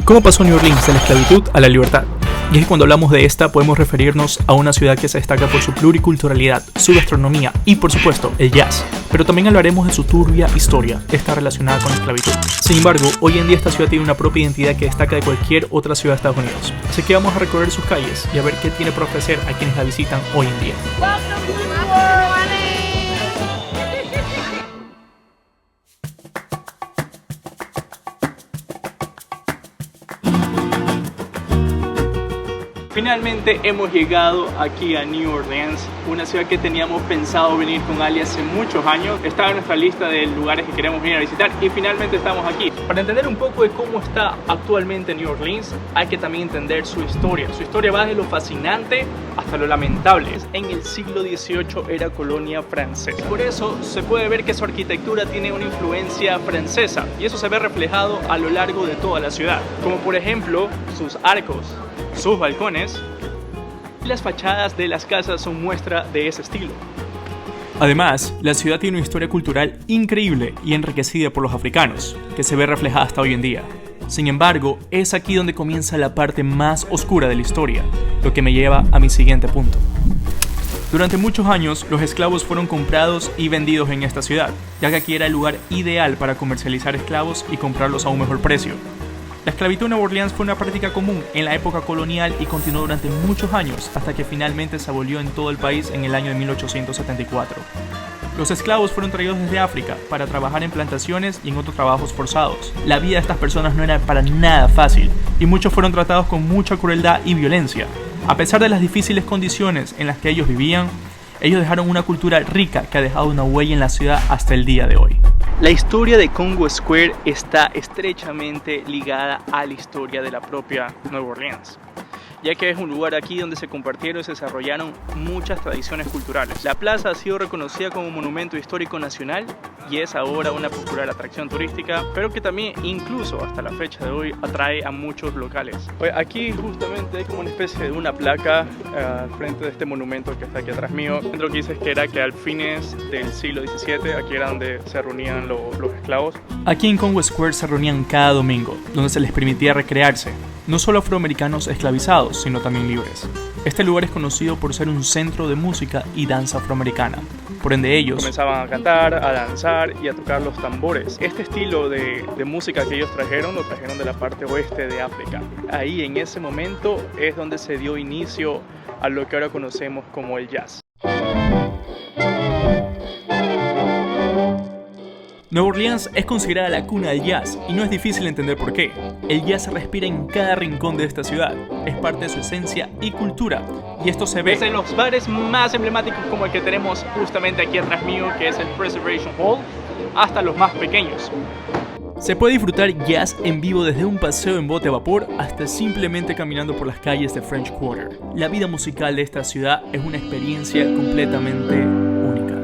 ¿Cómo pasó New Orleans de la esclavitud a la libertad? Y es que cuando hablamos de esta podemos referirnos a una ciudad que se destaca por su pluriculturalidad, su gastronomía y por supuesto el jazz. Pero también hablaremos de su turbia historia, esta relacionada con la esclavitud. Sin embargo, hoy en día esta ciudad tiene una propia identidad que destaca de cualquier otra ciudad de Estados Unidos. Así que vamos a recorrer sus calles y a ver qué tiene para ofrecer a quienes la visitan hoy en día. Finalmente hemos llegado aquí a New Orleans, una ciudad que teníamos pensado venir con Ali hace muchos años. Estaba en nuestra lista de lugares que queremos venir a visitar y finalmente estamos aquí. Para entender un poco de cómo está actualmente New Orleans, hay que también entender su historia. Su historia va desde lo fascinante hasta lo lamentable. En el siglo XVIII era colonia francesa. Por eso se puede ver que su arquitectura tiene una influencia francesa y eso se ve reflejado a lo largo de toda la ciudad. Como por ejemplo sus arcos, sus balcones y las fachadas de las casas son muestra de ese estilo. Además, la ciudad tiene una historia cultural increíble y enriquecida por los africanos, que se ve reflejada hasta hoy en día. Sin embargo, es aquí donde comienza la parte más oscura de la historia, lo que me lleva a mi siguiente punto. Durante muchos años, los esclavos fueron comprados y vendidos en esta ciudad, ya que aquí era el lugar ideal para comercializar esclavos y comprarlos a un mejor precio. La esclavitud en Nueva Orleans fue una práctica común en la época colonial y continuó durante muchos años hasta que finalmente se abolió en todo el país en el año de 1874. Los esclavos fueron traídos desde África para trabajar en plantaciones y en otros trabajos forzados. La vida de estas personas no era para nada fácil y muchos fueron tratados con mucha crueldad y violencia. A pesar de las difíciles condiciones en las que ellos vivían, ellos dejaron una cultura rica que ha dejado una huella en la ciudad hasta el día de hoy. La historia de Congo Square está estrechamente ligada a la historia de la propia Nueva Orleans, ya que es un lugar aquí donde se compartieron y se desarrollaron muchas tradiciones culturales. La plaza ha sido reconocida como Monumento Histórico Nacional y es ahora una popular atracción turística, pero que también incluso hasta la fecha de hoy atrae a muchos locales. Aquí justamente hay como una especie de una placa al frente de este monumento que está aquí atrás mío. Lo que dice es que era que al fines del siglo XVII aquí era donde se reunían los esclavos. Aquí en Congo Square se reunían cada domingo, donde se les permitía recrearse. No solo afroamericanos esclavizados, sino también libres. Este lugar es conocido por ser un centro de música y danza afroamericana. Por ende ellos comenzaban a cantar, a danzar y a tocar los tambores. Este estilo de música que ellos trajeron, lo trajeron de la parte oeste de África. Ahí en ese momento es donde se dio inicio a lo que ahora conocemos como el jazz. Nueva Orleans es considerada la cuna del jazz y no es difícil entender por qué. El jazz se respira en cada rincón de esta ciudad, es parte de su esencia y cultura, y esto se ve desde los bares más emblemáticos como el que tenemos justamente aquí atrás mío, que es el Preservation Hall, hasta los más pequeños. Se puede disfrutar jazz en vivo desde un paseo en bote a vapor hasta simplemente caminando por las calles de French Quarter. La vida musical de esta ciudad es una experiencia completamente única.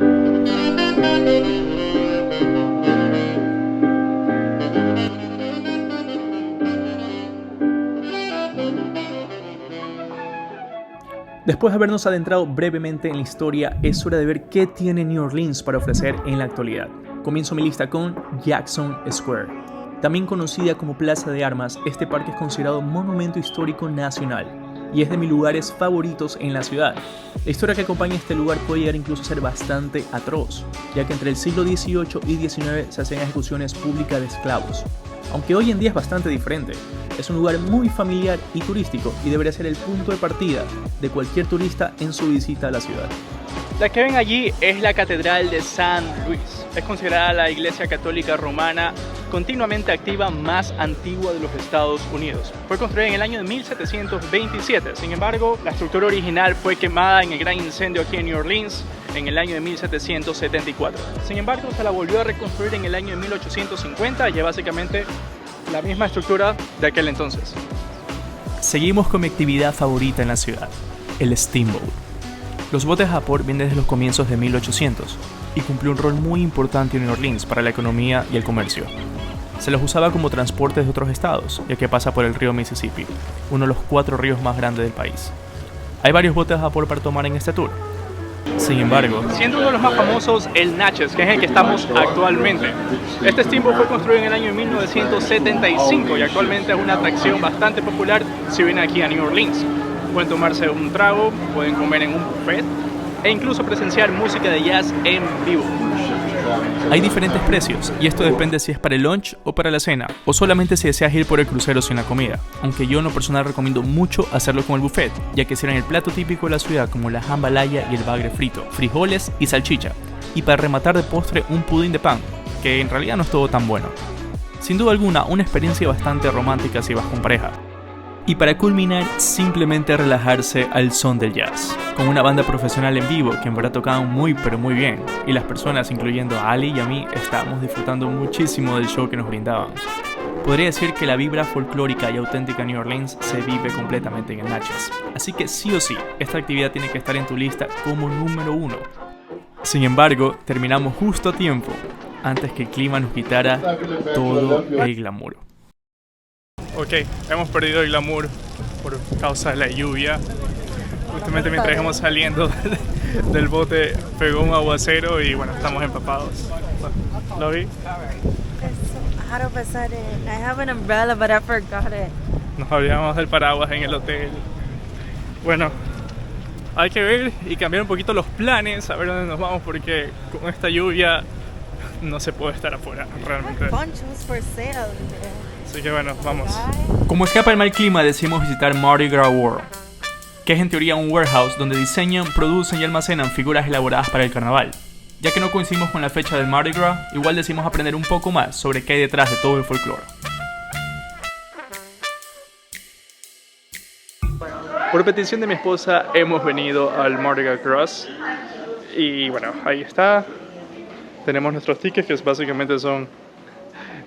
Después de habernos adentrado brevemente en la historia, es hora de ver qué tiene New Orleans para ofrecer en la actualidad. Comienzo mi lista con Jackson Square. También conocida como Plaza de Armas, este parque es considerado Monumento Histórico Nacional y es de mis lugares favoritos en la ciudad. La historia que acompaña este lugar puede llegar incluso a ser bastante atroz, ya que entre el siglo XVIII y XIX se hacían ejecuciones públicas de esclavos. Aunque hoy en día es bastante diferente, es un lugar muy familiar y turístico y debería ser el punto de partida de cualquier turista en su visita a la ciudad. La que ven allí es la Catedral de San Luis. Es considerada la iglesia católica romana continuamente activa más antigua de los Estados Unidos. Fue construida en el año de 1727. Sin embargo, la estructura original fue quemada en el gran incendio aquí en New Orleans en el año de 1774. Sin embargo, se la volvió a reconstruir en el año de 1850 y es básicamente la misma estructura de aquel entonces. Seguimos con mi actividad favorita en la ciudad, el Steamboat. Los botes a vapor vienen desde los comienzos de 1800 y cumplió un rol muy importante en New Orleans para la economía y el comercio. Se los usaba como transporte de otros estados, ya que pasa por el río Mississippi, uno de los 4 ríos más grandes del país. Hay varios botes a vapor para tomar en este tour. Sin embargo, siendo uno de los más famosos, el Natchez, que es el que estamos actualmente. Este steamboat fue construido en el año 1975 y actualmente es una atracción bastante popular si vienen aquí a New Orleans. Pueden tomarse un trago, pueden comer en un buffet e incluso presenciar música de jazz en vivo. Hay diferentes precios y esto depende si es para el lunch o para la cena o solamente si deseas ir por el crucero sin la comida, aunque yo en lo personal recomiendo mucho hacerlo con el buffet, ya que sirven el plato típico de la ciudad como la jambalaya y el bagre frito, frijoles y salchicha, y para rematar de postre un pudín de pan, que en realidad no es todo tan bueno. Sin duda alguna, una experiencia bastante romántica si vas con pareja. Y para culminar, simplemente relajarse al son del jazz, con una banda profesional en vivo que en verdad tocaban muy pero muy bien, y las personas, incluyendo a Ali y a mí, estábamos disfrutando muchísimo del show que nos brindaban. Podría decir que la vibra folclórica y auténtica New Orleans se vive completamente en el Natchez, así que sí o sí, esta actividad tiene que estar en tu lista como número 1. Sin embargo, terminamos justo a tiempo, antes que el clima nos quitara todo el glamour. Ok, hemos perdido el glamour por causa de la lluvia. Justamente mientras íbamos saliendo del bote pegó un aguacero y bueno, estamos empapados. ¿Lo vi? How do I set it? I have an umbrella, but I forgot it. Nos olvidamos del paraguas en el hotel. Bueno, hay que ver y cambiar un poquito los planes, a ver dónde nos vamos, porque con esta lluvia no se puede estar afuera realmente. Ponchos for sale. Así que bueno, vamos. Como escapa el mal clima, decidimos visitar Mardi Gras World, que es en teoría un warehouse donde diseñan, producen y almacenan figuras elaboradas para el carnaval. Ya que no coincidimos con la fecha del Mardi Gras, igual decidimos aprender un poco más sobre qué hay detrás de todo el folclore. Por petición de mi esposa hemos venido al Mardi Gras y bueno, ahí está. Tenemos nuestros tickets que básicamente son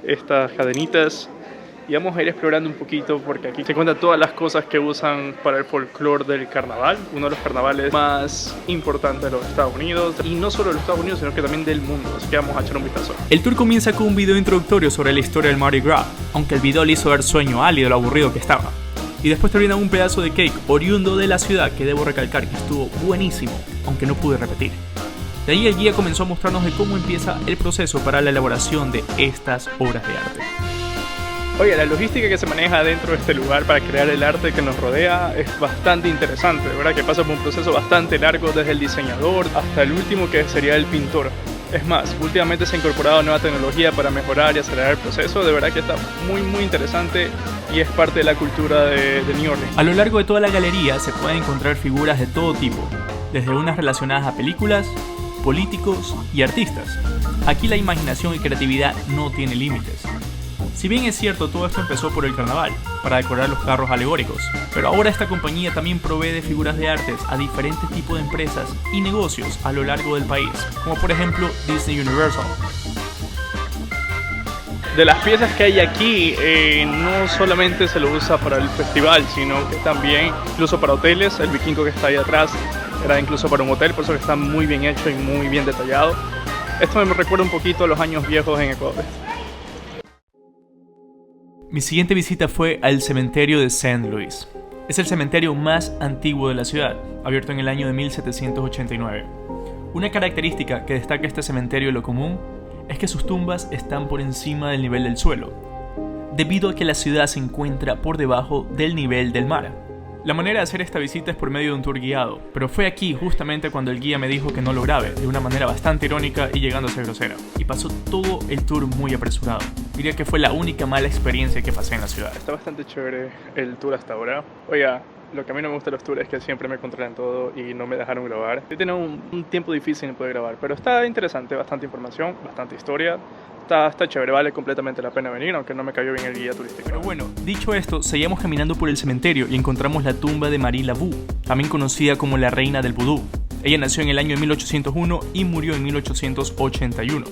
estas cadenitas. Y vamos a ir explorando un poquito porque aquí se cuentan todas las cosas que usan para el folclore del carnaval, uno de los carnavales más importantes de los Estados Unidos, y no solo de los Estados Unidos, sino que también del mundo, así que vamos a echar un vistazo. El tour comienza con un video introductorio sobre la historia del Mardi Gras, aunque el video le hizo dar sueño a Ali de lo aburrido que estaba. Y después termina un pedazo de cake oriundo de la ciudad que debo recalcar que estuvo buenísimo, aunque no pude repetir. De ahí el guía comenzó a mostrarnos de cómo empieza el proceso para la elaboración de estas obras de arte. Oye, la logística que se maneja dentro de este lugar para crear el arte que nos rodea es bastante interesante, ¿verdad? Que pasa por un proceso bastante largo desde el diseñador hasta el último que sería el pintor. Es más, últimamente se ha incorporado nueva tecnología para mejorar y acelerar el proceso, de verdad que está muy interesante y es parte de la cultura de New Orleans. A lo largo de toda la galería se pueden encontrar figuras de todo tipo, desde unas relacionadas a películas, políticos y artistas. Aquí la imaginación y creatividad no tiene límites. Si bien es cierto, todo esto empezó por el carnaval, para decorar los carros alegóricos, pero ahora esta compañía también provee de figuras de artes a diferentes tipos de empresas y negocios a lo largo del país, como por ejemplo Disney Universal. De las piezas que hay aquí, no solamente se lo usa para el festival, sino que también incluso para hoteles. El vikingo que está ahí atrás era incluso para un hotel, por eso que está muy bien hecho y muy bien detallado. Esto me recuerda un poquito a los años viejos en Ecuador. Mi siguiente visita fue al cementerio de St. Louis. Es el cementerio más antiguo de la ciudad, abierto en el año de 1789. Una característica que destaca este cementerio de lo común es que sus tumbas están por encima del nivel del suelo, debido a que la ciudad se encuentra por debajo del nivel del mar. La manera de hacer esta visita es por medio de un tour guiado, pero fue aquí justamente cuando el guía me dijo que no lo grabe, de una manera bastante irónica y llegando a ser grosera. Y pasó todo el tour muy apresurado. Diría que fue la única mala experiencia que pasé en la ciudad. Está bastante chévere el tour hasta ahora. Oiga, lo que a mí no me gusta de los tours es que siempre me controlan todo y no me dejaron grabar. He tenido un tiempo difícil en poder grabar, pero está interesante, bastante información, bastante historia. Está chévere, vale completamente la pena venir, aunque no me cayó bien el guía turístico. Pero bueno, dicho esto, seguíamos caminando por el cementerio y encontramos la tumba de Marie Laveau, también conocida como la reina del vudú. Ella nació en el año de 1801 y murió en 1881.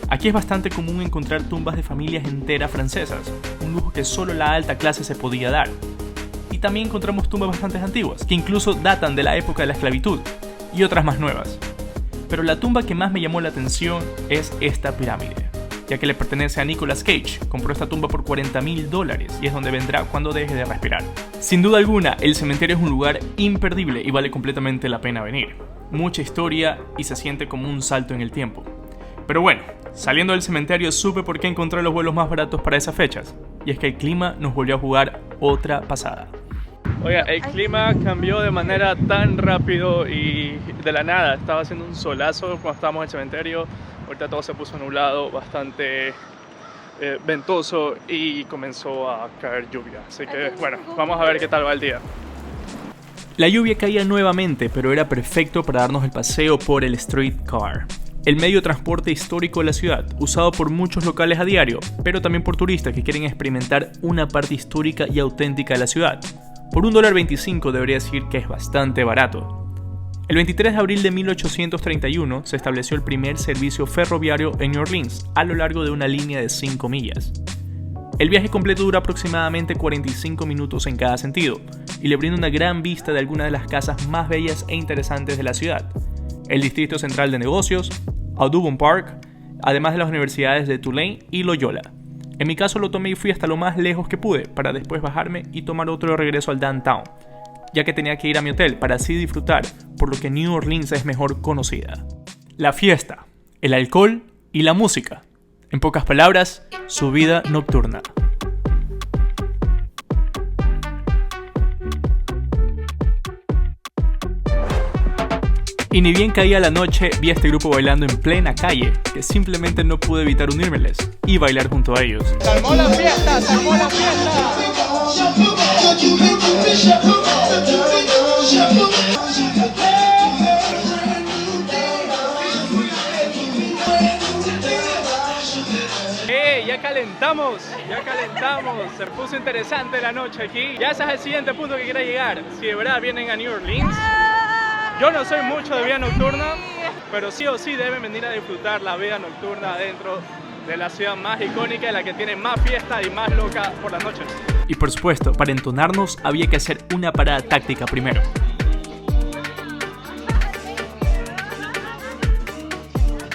Aquí es bastante común encontrar tumbas de familias enteras francesas, un lujo que solo la alta clase se podía dar. Y también encontramos tumbas bastante antiguas, que incluso datan de la época de la esclavitud, y otras más nuevas. Pero la tumba que más me llamó la atención es esta pirámide, ya que le pertenece a Nicolas Cage. Compró esta tumba por $40,000 y es donde vendrá cuando deje de respirar. Sin duda alguna, el cementerio es un lugar imperdible y vale completamente la pena venir. mucha historia y se siente como un salto en el tiempo. Pero bueno, saliendo del cementerio supe por qué encontré los vuelos más baratos para esas fechas, y es que el clima nos volvió a jugar otra pasada. Oiga, el clima cambió de manera tan rápido y de la nada. Estaba haciendo un solazo cuando estábamos en el cementerio. Ahorita todo se puso nublado, bastante ventoso y comenzó a caer lluvia. Así que bueno, vamos a ver qué tal va el día. La lluvia caía nuevamente, pero era perfecto para darnos el paseo por el streetcar, el medio de transporte histórico de la ciudad, usado por muchos locales a diario, pero también por turistas que quieren experimentar una parte histórica y auténtica de la ciudad. Por $1.25 debería decir que es bastante barato. El 23 de abril de 1831 se estableció el primer servicio ferroviario en New Orleans a lo largo de una línea de 5 millas. El viaje completo dura aproximadamente 45 minutos en cada sentido y le brinda una gran vista de algunas de las casas más bellas e interesantes de la ciudad, el Distrito Central de Negocios, Audubon Park, además de las universidades de Tulane y Loyola. En mi caso lo tomé y fui hasta lo más lejos que pude para después bajarme y tomar otro de regreso al downtown, ya que tenía que ir a mi hotel para así disfrutar por lo que New Orleans es mejor conocida: la fiesta, el alcohol y la música. En pocas palabras, su vida nocturna. Y ni bien caía la noche, vi a este grupo bailando en plena calle, que simplemente no pude evitar unírmeles y bailar junto a ellos. ¡Se armó la fiesta! ¡Se armó la fiesta! Ya calentamos, se puso interesante la noche aquí. Ya ese es el siguiente punto que quiero llegar. Si de verdad vienen a New Orleans, yo no soy mucho de vida nocturna, pero sí o sí deben venir a disfrutar la vida nocturna dentro de la ciudad más icónica, la que tiene más fiesta y más loca por las noches. Y por supuesto, para entonarnos había que hacer una parada táctica primero.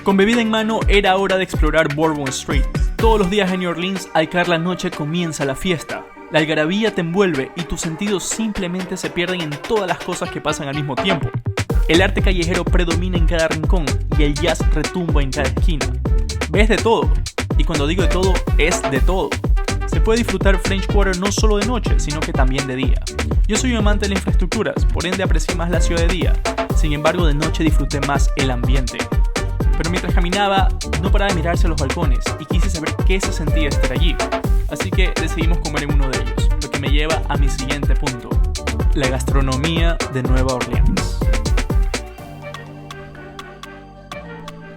Con bebida en mano era hora de explorar Bourbon Street. Todos los días en New Orleans, al caer la noche comienza la fiesta. La algarabía te envuelve y tus sentidos simplemente se pierden en todas las cosas que pasan al mismo tiempo. El arte callejero predomina en cada rincón y el jazz retumba en cada esquina. Ves de todo, y cuando digo de todo, es de todo. Se puede disfrutar French Quarter no solo de noche, sino que también de día. Yo soy un amante de las infraestructuras, por ende aprecié más la ciudad de día. Sin embargo, de noche disfruté más el ambiente. Pero mientras caminaba, no paraba de mirarse a los balcones y quise saber qué se sentía estar allí. Así que decidimos comer en uno de ellos, lo que me lleva a mi siguiente punto: la gastronomía de Nueva Orleans.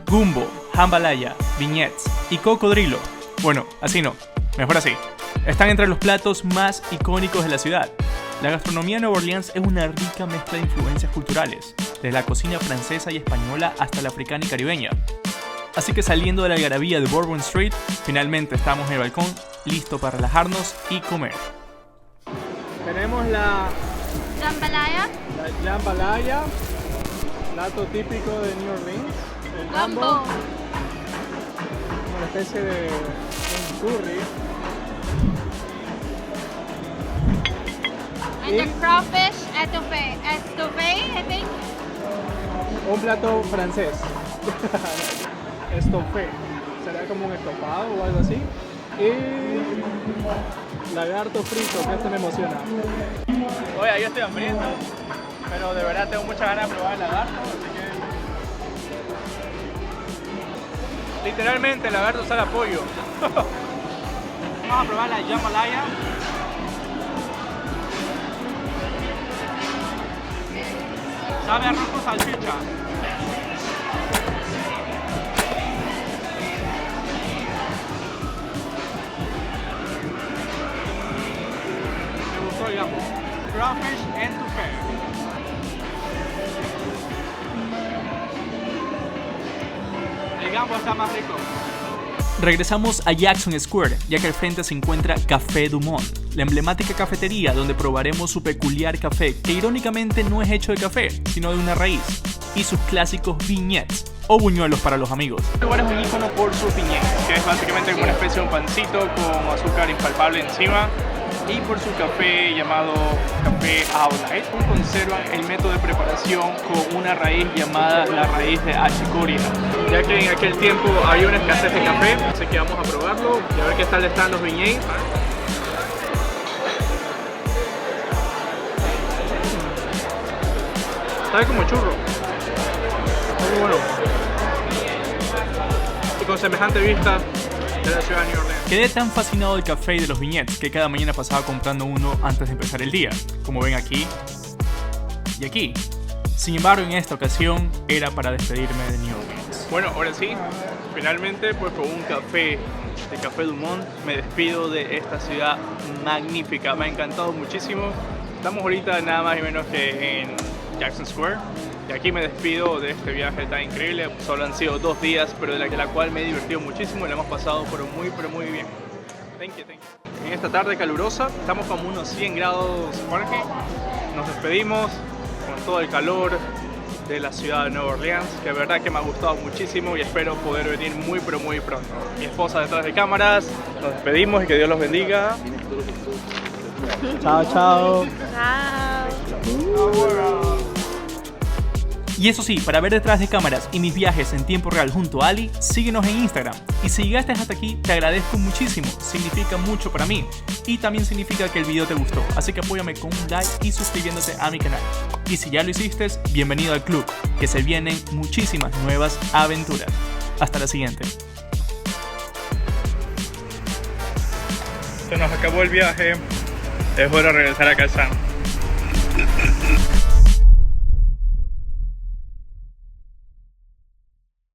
Gumbo, jambalaya, beignets y cocodrilo. Bueno, así no, mejor así. Están entre los platos más icónicos de la ciudad. La gastronomía de Nueva Orleans es una rica mezcla de influencias culturales, desde la cocina francesa y española hasta la africana y caribeña. Así que saliendo de la algarabía de Bourbon Street, finalmente estamos en el balcón, listo para relajarnos y comer. Tenemos la Jambalaya. jambalaya, plato típico de New Orleans. El gumbo, una especie de un curry. And the crawfish etouffee, I think. Un plato francés. Estofé. Será como un estofado o algo así. Y lagarto frito, que esto me emociona. Oye, yo estoy hambriento, pero de verdad tengo muchas ganas de probar el lagarto, así que... Literalmente el lagarto sabe a pollo. Vamos a probar la jambalaya. Sabe a arroz con salchicha. Me gustó el gumbo. Crawfish etouffee. El gumbo está más rico. Regresamos a Jackson Square, ya que al frente se encuentra Café Dumont, la emblemática cafetería donde probaremos su peculiar café, que irónicamente no es hecho de café, sino de una raíz, y sus clásicos beignets, o buñuelos para los amigos. El lugar es un ícono por sus beignets, que es básicamente como una especie de un pancito con azúcar impalpable encima, y por su café llamado Café Aulai. Conservan el método de preparación con una raíz llamada la raíz de achicoria, ya que en aquel tiempo había una escasez de café, así que vamos a probarlo y a ver qué tal están los viñedos. Sabe como churro, muy bueno, y con semejante vista de la ciudad de New Orleans. Quedé tan fascinado del café y de los vignettes que cada mañana pasaba comprando uno antes de empezar el día, como ven aquí y aquí. Sin embargo, en esta ocasión era para despedirme de New Orleans. Bueno, ahora sí, finalmente pues con un café de Café Du Monde me despido de esta ciudad magnífica. Me ha encantado muchísimo. Estamos ahorita nada más y menos que en Jackson Square. Y aquí me despido de este viaje tan increíble. Solo han sido 2 días, pero de la cual me he divertido muchísimo y lo hemos pasado pero muy bien. Thank you. En esta tarde calurosa, estamos como unos 100 grados Fahrenheit. Nos despedimos con todo el calor de la ciudad de Nueva Orleans, que de verdad que me ha gustado muchísimo y espero poder venir muy pronto. Mi esposa detrás de cámaras, nos despedimos y que Dios los bendiga. Chao. Ciao. Y eso sí, para ver detrás de cámaras y mis viajes en tiempo real junto a Ali, síguenos en Instagram. Y si llegaste hasta aquí, te agradezco muchísimo, significa mucho para mí. Y también significa que el video te gustó, así que apóyame con un like y suscribiéndote a mi canal. Y si ya lo hiciste, bienvenido al club, que se vienen muchísimas nuevas aventuras. Hasta la siguiente. Se nos acabó el viaje, es hora de regresar a casa.